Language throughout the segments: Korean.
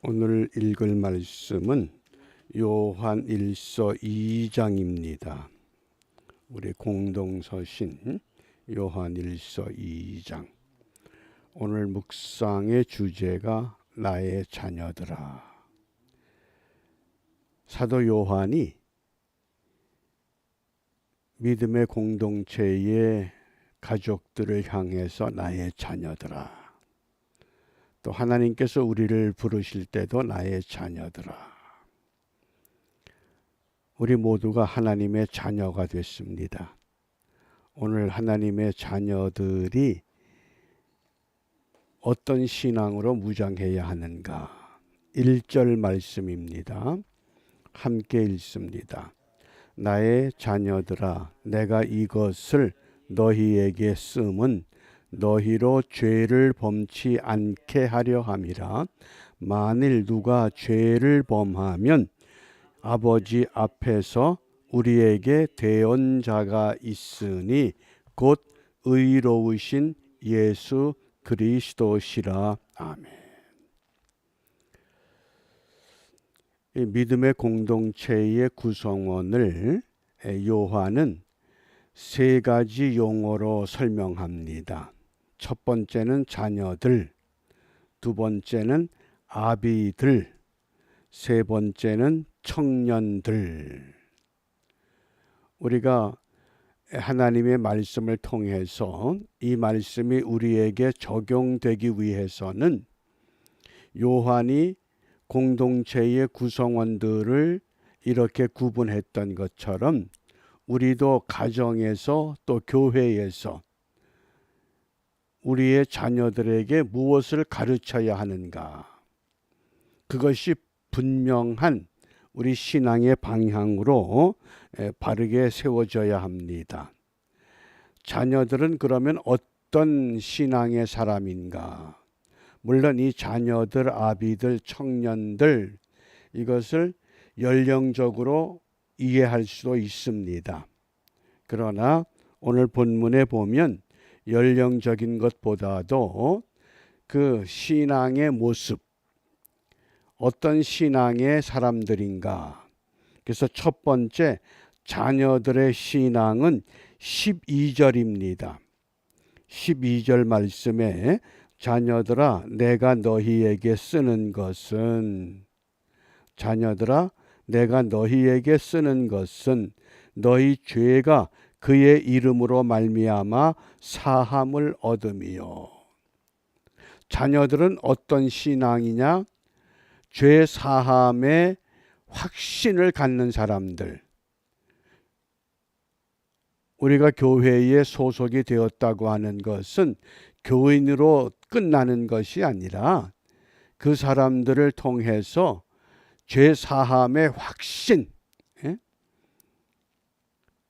오늘 읽을 말씀은 요한 1서 2장입니다. 우리 공동서신 요한 1서 2장. 오늘 묵상의 주제가 나의 자녀들아. 사도 요한이 믿음의 공동체의 가족들을 향해서 나의 자녀들아. 또 하나님께서 우리를 부르실 때도 나의 자녀들아. 우리 모두가 하나님의 자녀가 됐습니다. 오늘 하나님의 자녀들이 어떤 신앙으로 무장해야 하는가? 1절 말씀입니다. 함께 읽습니다. 나의 자녀들아, 내가 이것을 너희에게 쓰면 너희로 죄를 범치 않게 하려 함이라. 만일 누가 죄를 범하면 아버지 앞에서 우리에게 대언자가 있으니 곧 의로우신 예수 그리스도시라. 아멘. 이 믿음의 공동체의 구성원을 요한은 세 가지 용어로 설명합니다. 첫 번째는 자녀들, 두 번째는 아비들, 세 번째는 청년들. 우리가 하나님의 말씀을 통해서 이 말씀이 우리에게 적용되기 위해서는 요한이 공동체의 구성원들을 이렇게 구분했던 것처럼 우리도 가정에서 또 교회에서 우리의 자녀들에게 무엇을 가르쳐야 하는가? 그것이 분명한 우리 신앙의 방향으로 바르게 세워져야 합니다. 자녀들은 그러면 어떤 신앙의 사람인가? 물론 이 자녀들, 아비들, 청년들 이것을 연령적으로 이해할 수도 있습니다. 그러나 오늘 본문에 보면 연령적인 것보다도 그 신앙의 모습, 어떤 신앙의 사람들인가. 그래서 첫 번째 자녀들의 신앙은 12절입니다. 12절 말씀에 자녀들아 내가 너희에게 쓰는 것은, 자녀들아 내가 너희에게 쓰는 것은 너희 죄가 그의 이름으로 말미암아 사함을 얻음이요. 자녀들은 어떤 신앙이냐? 죄 사함의 확신을 갖는 사람들. 우리가 교회에 소속이 되었다고 하는 것은 교인으로 끝나는 것이 아니라 그 사람들을 통해서 죄 사함의 확신,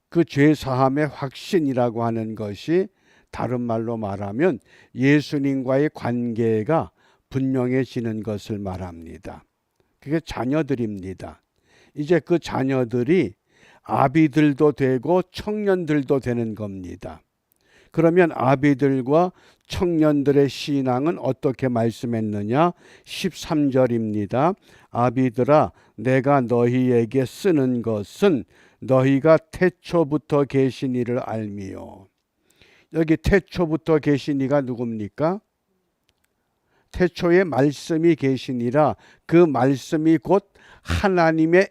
그 죄 사함의 확신이라고 하는 것이 다른 말로 말하면 예수님과의 관계가 분명해지는 것을 말합니다. 그게 자녀들입니다. 이제 그 자녀들이 아비들도 되고 청년들도 되는 겁니다. 그러면 아비들과 청년들의 신앙은 어떻게 말씀했느냐? 13절입니다. 아비들아 내가 너희에게 쓰는 것은 너희가 태초부터 계신 이를 알미요. 여기 태초부터 계신 이가 누굽니까? 태초에 말씀이 계시니라. 그 말씀이 곧 하나님의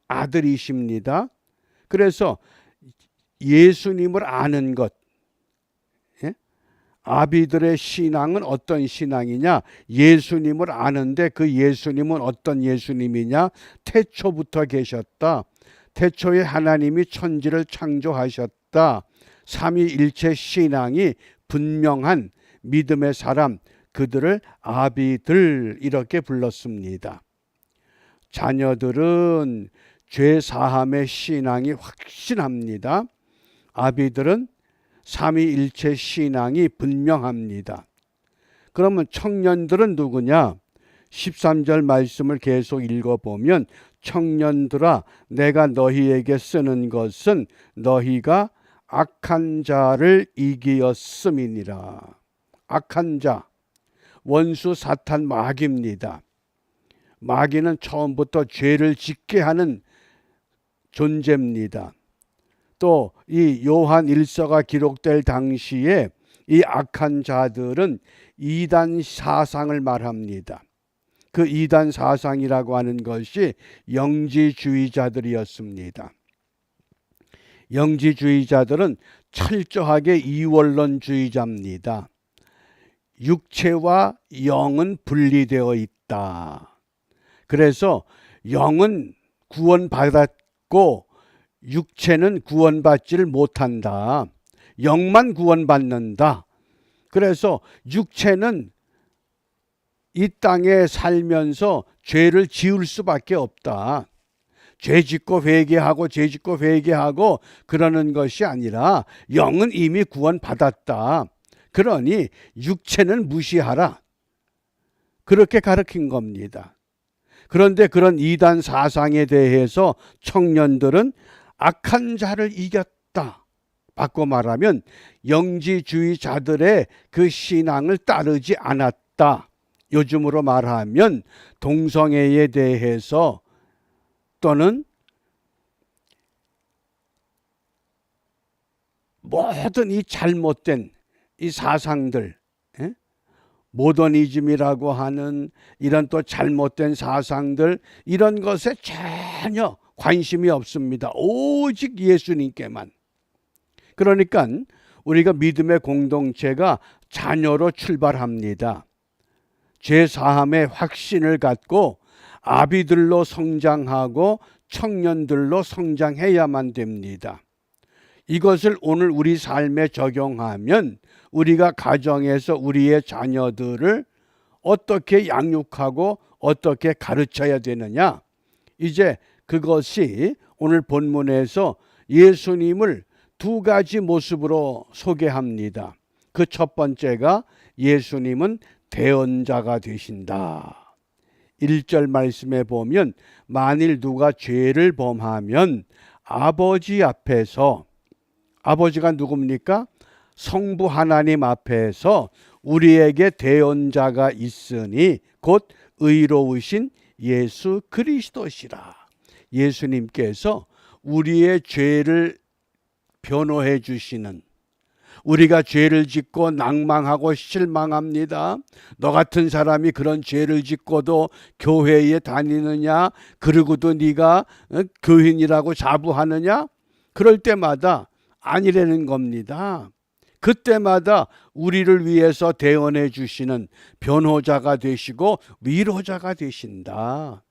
아들이십니다. 그래서 예수님을 아는 것, 아비들의 신앙은 어떤 신앙이냐? 예수님을 아는데 그 예수님은 어떤 예수님이냐? 태초부터 계셨다. 태초에 하나님이 천지를 창조하셨다. 삼위일체 신앙이 분명한 믿음의 사람, 그들을 아비들 이렇게 불렀습니다. 자녀들은 죄 사함의 신앙이 확신합니다. 아비들은 삼위일체 신앙이 분명합니다. 그러면 청년들은 누구냐? 13절 말씀을 계속 읽어보면 청년들아 내가 너희에게 쓰는 것은 너희가 악한 자를 이기었음이니라. 악한 자, 원수 사탄 마귀입니다. 마귀는 처음부터 죄를 짓게 하는 존재입니다. 또 이 요한 1서가 기록될 당시에 이 악한 자들은 이단 사상을 말합니다. 그 이단 사상이라고 하는 것이 영지주의자들이었습니다. 영지주의자들은 철저하게 이원론주의자입니다. 육체와 영은 분리되어 있다. 그래서 영은 구원받았고 육체는 구원받지를 못한다. 영만 구원받는다. 그래서 육체는 이 땅에 살면서 죄를 지을 수밖에 없다. 죄 짓고 회개하고 죄 짓고 회개하고 그러는 것이 아니라 영은 이미 구원받았다. 그러니 육체는 무시하라. 그렇게 가르친 겁니다. 그런데 그런 이단 사상에 대해서 청년들은 악한 자를 이겼다. 바꿔 말하면 영지주의자들의 그 신앙을 따르지 않았다. 요즘으로 말하면 동성애에 대해서 또는 모든 이 잘못된 이 사상들, 모더니즘이라고 하는 이런 또 잘못된 사상들, 이런 것에 전혀 관심이 없습니다. 오직 예수님께만. 그러니까 우리가 믿음의 공동체가 자녀로 출발합니다. 죄 사함의 확신을 갖고 아비들로 성장하고 청년들로 성장해야만 됩니다. 이것을 오늘 우리 삶에 적용하면 우리가 가정에서 우리의 자녀들을 어떻게 양육하고 어떻게 가르쳐야 되느냐? 이제 그것이 오늘 본문에서 예수님을 두 가지 모습으로 소개합니다. 그 첫 번째가 예수님은 대언자가 되신다. 1절 말씀에 보면 만일 누가 죄를 범하면 아버지 앞에서, 아버지가 누굽니까? 성부 하나님 앞에서 우리에게 대언자가 있으니 곧 의로우신 예수 그리스도시라. 예수님께서 우리의 죄를 변호해 주시는, 우리가 죄를 짓고 낭망하고 실망합니다. 너 같은 사람이 그런 죄를 짓고도 교회에 다니느냐? 그러고도 네가 교인이라고 자부하느냐? 그럴 때마다 아니라는 겁니다. 그때마다 우리를 위해서 대언해 주시는 변호자가 되시고 위로자가 되신다.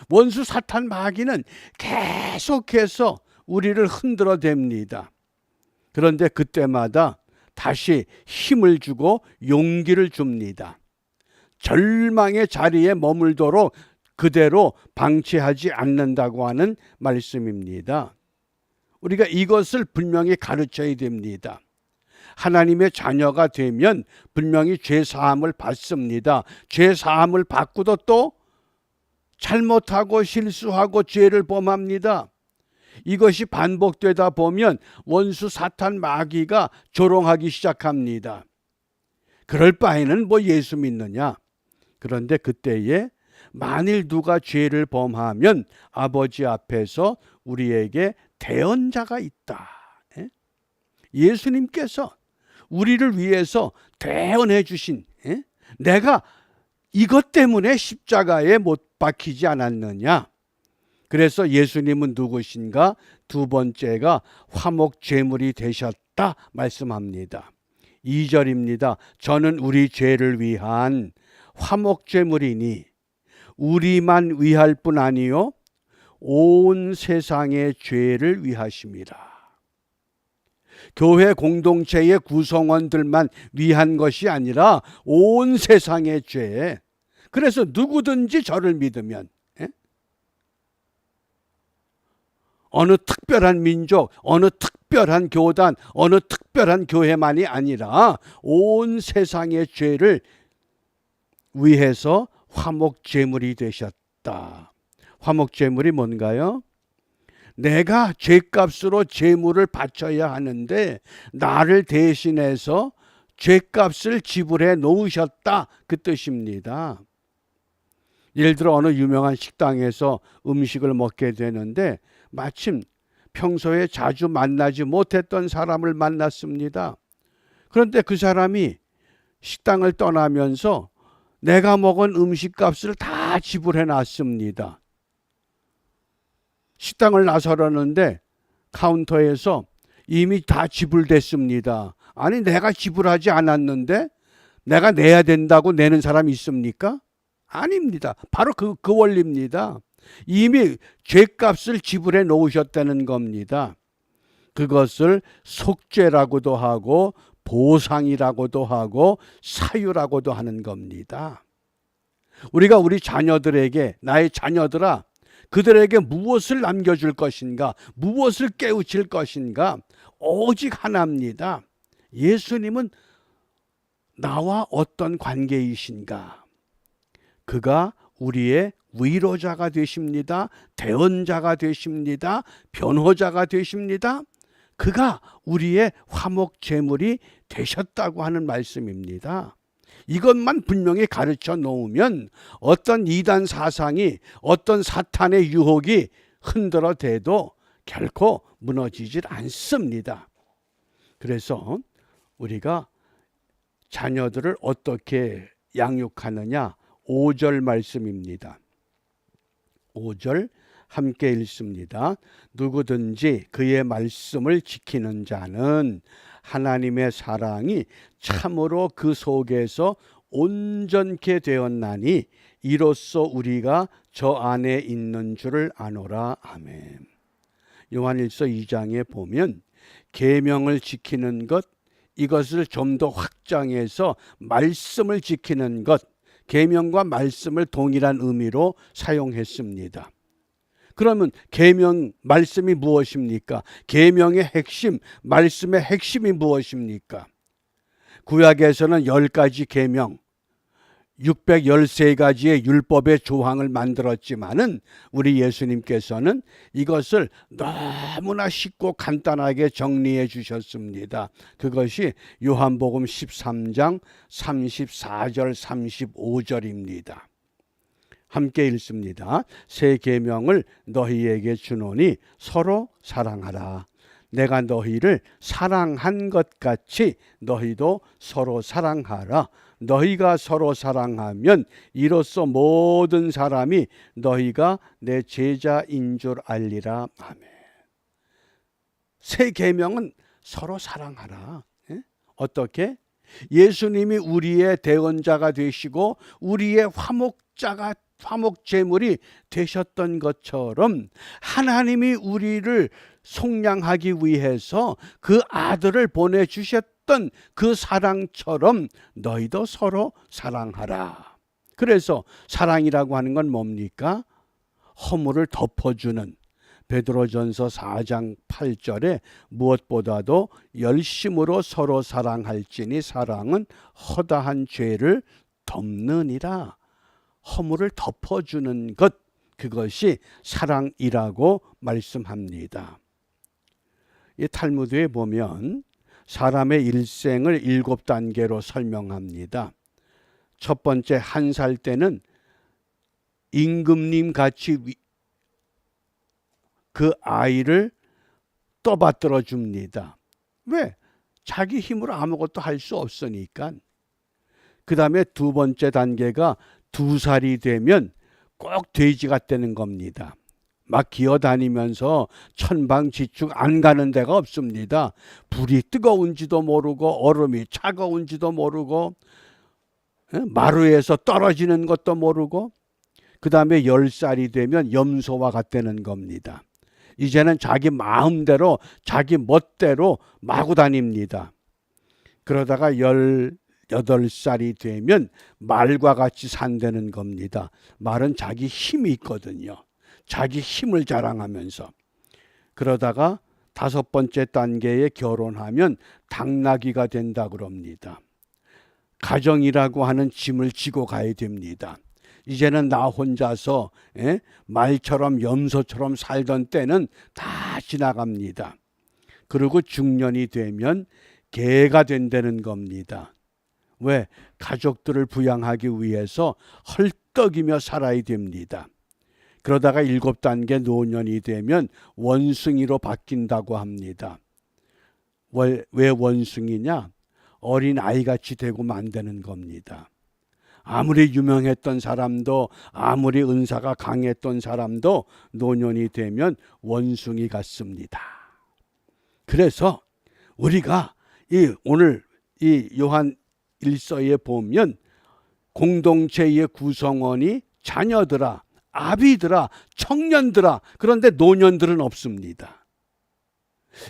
원수 사탄 마귀는 계속해서 우리를 흔들어 댑니다. 그런데 그때마다 다시 힘을 주고 용기를 줍니다. 절망의 자리에 머물도록 그대로 방치하지 않는다고 하는 말씀입니다. 우리가 이것을 분명히 가르쳐야 됩니다. 하나님의 자녀가 되면 분명히 죄 사함을 받습니다. 죄 사함을 받고도 또 잘못하고 실수하고 죄를 범합니다. 이것이 반복되다 보면 원수 사탄 마귀가 조롱하기 시작합니다. 그럴 바에는 뭐 예수 믿느냐? 그런데 그때에 만일 누가 죄를 범하면 아버지 앞에서 우리에게 대언자가 있다. 예수님께서 우리를 위해서 대언해 주신, 내가 이것 때문에 십자가에 못 박히지 않았느냐? 그래서 예수님은 누구신가? 두 번째가 화목제물이 되셨다 말씀합니다. 2절입니다. 저는 우리 죄를 위한 화목제물이니 우리만 위할 뿐 아니요 온 세상의 죄를 위하심이라. 교회 공동체의 구성원들만 위한 것이 아니라 온 세상의 죄. 그래서 누구든지 저를 믿으면, 어느 특별한 민족, 어느 특별한 교단, 어느 특별한 교회만이 아니라 온 세상의 죄를 위해서 화목제물이 되셨다. 화목제물이 뭔가요? 내가 죄값으로 제물을 바쳐야 하는데 나를 대신해서 죄값을 지불해 놓으셨다, 그 뜻입니다. 예를 들어 어느 유명한 식당에서 음식을 먹게 되는데 마침 평소에 자주 만나지 못했던 사람을 만났습니다. 그런데 그 사람이 식당을 떠나면서 내가 먹은 음식값을 다 지불해 놨습니다. 식당을 나서려는데 카운터에서 이미 다 지불됐습니다. 아니, 내가 지불하지 않았는데 내가 내야 된다고 내는 사람이 있습니까? 아닙니다. 바로 그 원리입니다. 이미 죄값을 지불해 놓으셨다는 겁니다. 그것을 속죄라고도 하고 보상이라고도 하고 사유라고도 하는 겁니다. 우리가 우리 자녀들에게, 나의 자녀들아, 그들에게 무엇을 남겨줄 것인가, 무엇을 깨우칠 것인가, 오직 하나입니다. 예수님은 나와 어떤 관계이신가? 그가 우리의 위로자가 되십니다. 대언자가 되십니다. 변호자가 되십니다. 그가 우리의 화목제물이 되셨다고 하는 말씀입니다. 이것만 분명히 가르쳐 놓으면 어떤 이단 사상이, 어떤 사탄의 유혹이 흔들어 대도 결코 무너지질 않습니다. 그래서 우리가 자녀들을 어떻게 양육하느냐, 5절 말씀입니다. 5절 함께 읽습니다. 누구든지 그의 말씀을 지키는 자는 하나님의 사랑이 참으로 그 속에서 온전케 되었나니 이로써 우리가 저 안에 있는 줄을 아노라. 아멘. 요한일서 2장에 보면 계명을 지키는 것, 이것을 좀 더 확장해서 말씀을 지키는 것, 계명과 말씀을 동일한 의미로 사용했습니다. 그러면 계명, 말씀이 무엇입니까? 계명의 핵심, 말씀의 핵심이 무엇입니까? 구약에서는 10가지 계명, 613가지의 율법의 조항을 만들었지만은 우리 예수님께서는 이것을 너무나 쉽고 간단하게 정리해 주셨습니다. 그것이 요한복음 13장 34절 35절입니다. 함께 읽습니다. 새 계명을 너희에게 주노니 서로 사랑하라. 내가 너희를 사랑한 것 같이 너희도 서로 사랑하라. 너희가 서로 사랑하면 이로써 모든 사람이 너희가 내 제자인 줄 알리라. 아멘. 새 계명은 서로 사랑하라. 어떻게? 예수님이 우리의 대언자가 되시고 우리의 화목제물이 되셨던 것처럼 하나님이 우리를 속량하기 위해서 그 아들을 보내주셨던 그 사랑처럼 너희도 서로 사랑하라. 그래서 사랑이라고 하는 건 뭡니까? 허물을 덮어주는, 베드로전서 4장 8절에 무엇보다도 열심으로 서로 사랑할지니 사랑은 허다한 죄를 덮느니라. 허물을 덮어주는 것, 그것이 사랑이라고 말씀합니다. 이 탈무드에 보면 사람의 일생을 7단계로 설명합니다. 첫 번째, 1살 때는 임금님 같이 그 아이를 떠받들어 줍니다. 왜? 자기 힘으로 아무것도 할 수 없으니까. 그 다음에 두 번째 단계가 2살이 되면 꼭 돼지가 되는 겁니다. 막 기어다니면서 천방지축 안 가는 데가 없습니다. 불이 뜨거운지도 모르고 얼음이 차가운지도 모르고 마루에서 떨어지는 것도 모르고, 그 다음에 10살이 되면 염소와 같다는 겁니다. 이제는 자기 마음대로 자기 멋대로 마구 다닙니다. 그러다가 18살이 되면 말과 같이 산다는 겁니다. 말은 자기 힘이 있거든요. 자기 힘을 자랑하면서. 그러다가 5번째 단계에 결혼하면 당나귀가 된다 그럽니다. 가정이라고 하는 짐을 지고 가야 됩니다. 이제는 나 혼자서 말처럼 염소처럼 살던 때는 다 지나갑니다. 그리고 중년이 되면 개가 된다는 겁니다. 왜? 가족들을 부양하기 위해서 끄떡이며 살아야 됩니다. 그러다가 7단계 노년이 되면 원숭이로 바뀐다고 합니다. 왜 원숭이냐? 어린 아이같이 되고 만드는 겁니다. 아무리 유명했던 사람도, 아무리 은사가 강했던 사람도 노년이 되면 원숭이 같습니다. 그래서 우리가 오늘 이 요한 1서에 보면 공동체의 구성원이 자녀들아, 아비들아, 청년들아, 그런데 노년들은 없습니다.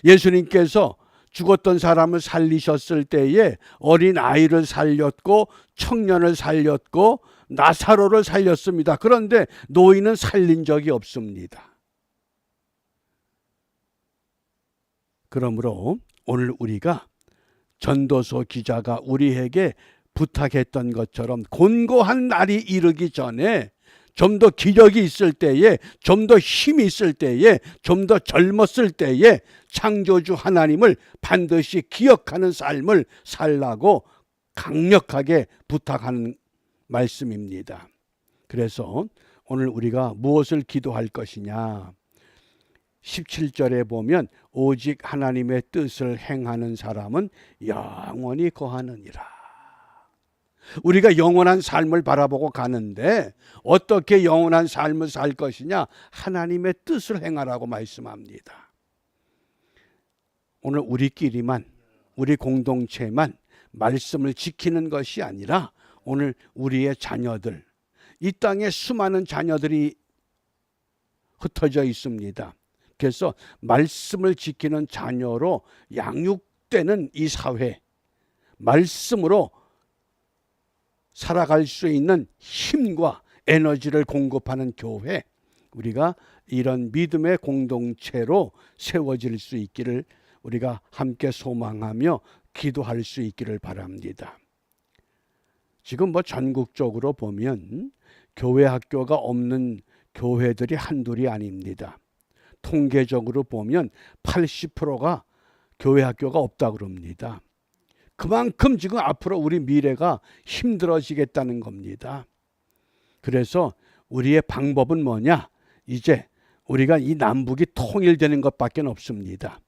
예수님께서 죽었던 사람을 살리셨을 때에 어린 아이를 살렸고 청년을 살렸고 나사로를 살렸습니다. 그런데 노인은 살린 적이 없습니다. 그러므로 오늘 우리가 전도서 기자가 우리에게 부탁했던 것처럼 곤고한 날이 이르기 전에 좀 더 기력이 있을 때에, 좀 더 힘이 있을 때에, 좀 더 젊었을 때에 창조주 하나님을 반드시 기억하는 삶을 살라고 강력하게 부탁하는 말씀입니다. 그래서 오늘 우리가 무엇을 기도할 것이냐? 17절에 보면 오직 하나님의 뜻을 행하는 사람은 영원히 거하느니라. 우리가 영원한 삶을 바라보고 가는데 어떻게 영원한 삶을 살 것이냐? 하나님의 뜻을 행하라고 말씀합니다. 오늘 우리끼리만, 우리 공동체만 말씀을 지키는 것이 아니라 오늘 우리의 자녀들, 이 땅에 수많은 자녀들이 흩어져 있습니다. 그래서 말씀을 지키는 자녀로 양육되는 이 사회, 말씀으로 살아갈 수 있는 힘과 에너지를 공급하는 교회, 우리가 이런 믿음의 공동체로 세워질 수 있기를 우리가 함께 소망하며 기도할 수 있기를 바랍니다. 지금 전국적으로 보면 교회 학교가 없는 교회들이 한둘이 아닙니다. 통계적으로 보면 80%가 교회 학교가 없다고 그럽니다. 그만큼 지금 앞으로 우리 미래가 힘들어지겠다는 겁니다. 그래서 우리의 방법은 뭐냐? 이제 우리가 이 남북이 통일되는 것밖에 없습니다.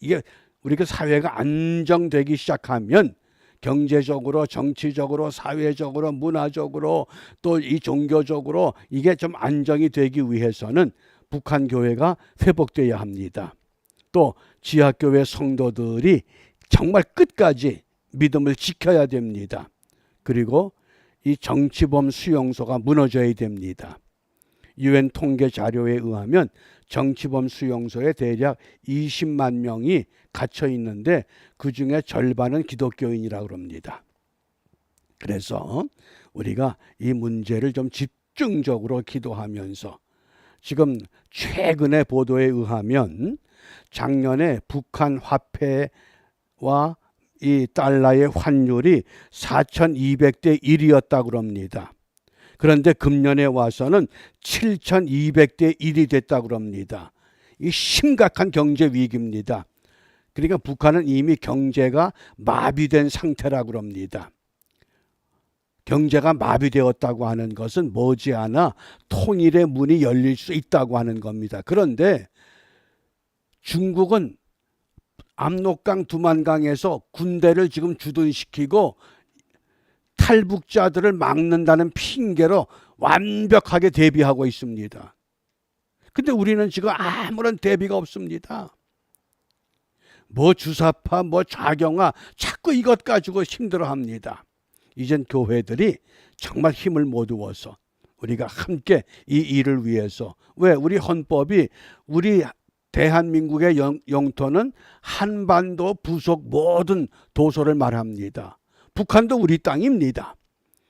이게 우리가 사회가 안정되기 시작하면 경제적으로, 정치적으로, 사회적으로, 문화적으로, 또 이 종교적으로 이게 좀 안정이 되기 위해서는 북한 교회가 회복돼야 합니다. 또 지하교회 성도들이 정말 끝까지 믿음을 지켜야 됩니다. 그리고 이 정치범 수용소가 무너져야 됩니다. UN 통계 자료에 의하면 정치범 수용소에 대략 20만 명이 갇혀 있는데 그중에 절반은 기독교인이라고 합니다. 그래서 우리가 이 문제를 좀 집중적으로 기도하면서, 지금 최근의 보도에 의하면 작년에 북한 화폐와 이 달러의 환율이 4,200대 1이었다고 합니다. 그런데 금년에 와서는 7,200대 1이 됐다고 합니다. 이 심각한 경제 위기입니다. 그러니까 북한은 이미 경제가 마비된 상태라고 합니다. 경제가 마비되었다고 하는 것은 머지않아 통일의 문이 열릴 수 있다고 하는 겁니다. 그런데 중국은 압록강 두만강에서 군대를 지금 주둔시키고 탈북자들을 막는다는 핑계로 완벽하게 대비하고 있습니다. 근데 우리는 지금 아무런 대비가 없습니다. 뭐 주사파, 뭐 좌경화, 자꾸 이것 가지고 힘들어합니다. 이젠 교회들이 정말 힘을 모두어서 우리가 함께 이 일을 위해서, 왜 우리 헌법이 우리 대한민국의 영토는 한반도 부속 모든 도서를 말합니다. 북한도 우리 땅입니다.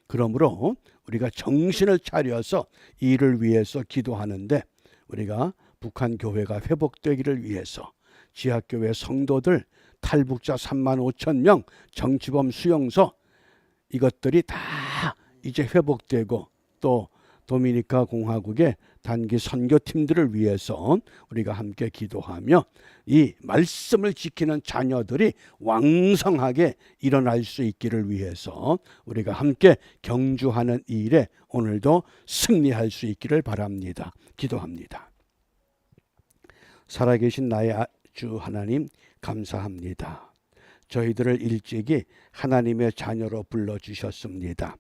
그러므로 우리가 정신을 차려서 이 일을 위해서 기도하는데, 우리가 북한 교회가 회복되기를 위해서 지하교회 성도들, 탈북자 3만 5천 명, 정치범 수용소, 이것들이 다 이제 회복되고 또 도미니카 공화국의 단기 선교팀들을 위해서 우리가 함께 기도하며 이 말씀을 지키는 자녀들이 왕성하게 일어날 수 있기를 위해서 우리가 함께 경주하는 일에 오늘도 승리할 수 있기를 바랍니다. 기도합니다. 살아계신 나의 주 하나님, 감사합니다. 저희들을 일찍이 하나님의 자녀로 불러주셨습니다.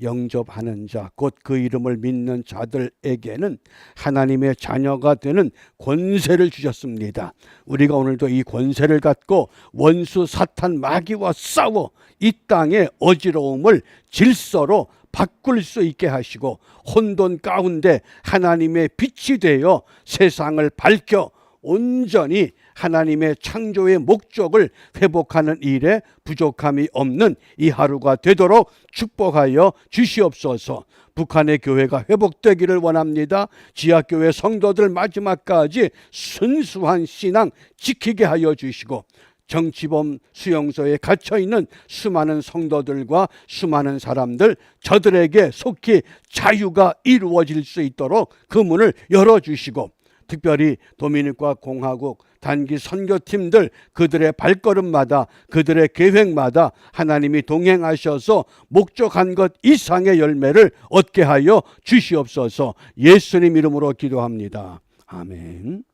영접하는 자, 곧 그 이름을 믿는 자들에게는 하나님의 자녀가 되는 권세를 주셨습니다. 우리가 오늘도 이 권세를 갖고 원수 사탄 마귀와 싸워 이 땅의 어지러움을 질서로 바꿀 수 있게 하시고 혼돈 가운데 하나님의 빛이 되어 세상을 밝혀 온전히 하나님의 창조의 목적을 회복하는 일에 부족함이 없는 이 하루가 되도록 축복하여 주시옵소서. 북한의 교회가 회복되기를 원합니다. 지하교회 성도들 마지막까지 순수한 신앙 지키게 하여 주시고 정치범 수용소에 갇혀있는 수많은 성도들과 수많은 사람들, 저들에게 속히 자유가 이루어질 수 있도록 그 문을 열어주시고, 특별히 도미니카 공화국 단기 선교팀들, 그들의 발걸음마다, 그들의 계획마다 하나님이 동행하셔서 목적한 것 이상의 열매를 얻게 하여 주시옵소서. 예수님 이름으로 기도합니다. 아멘.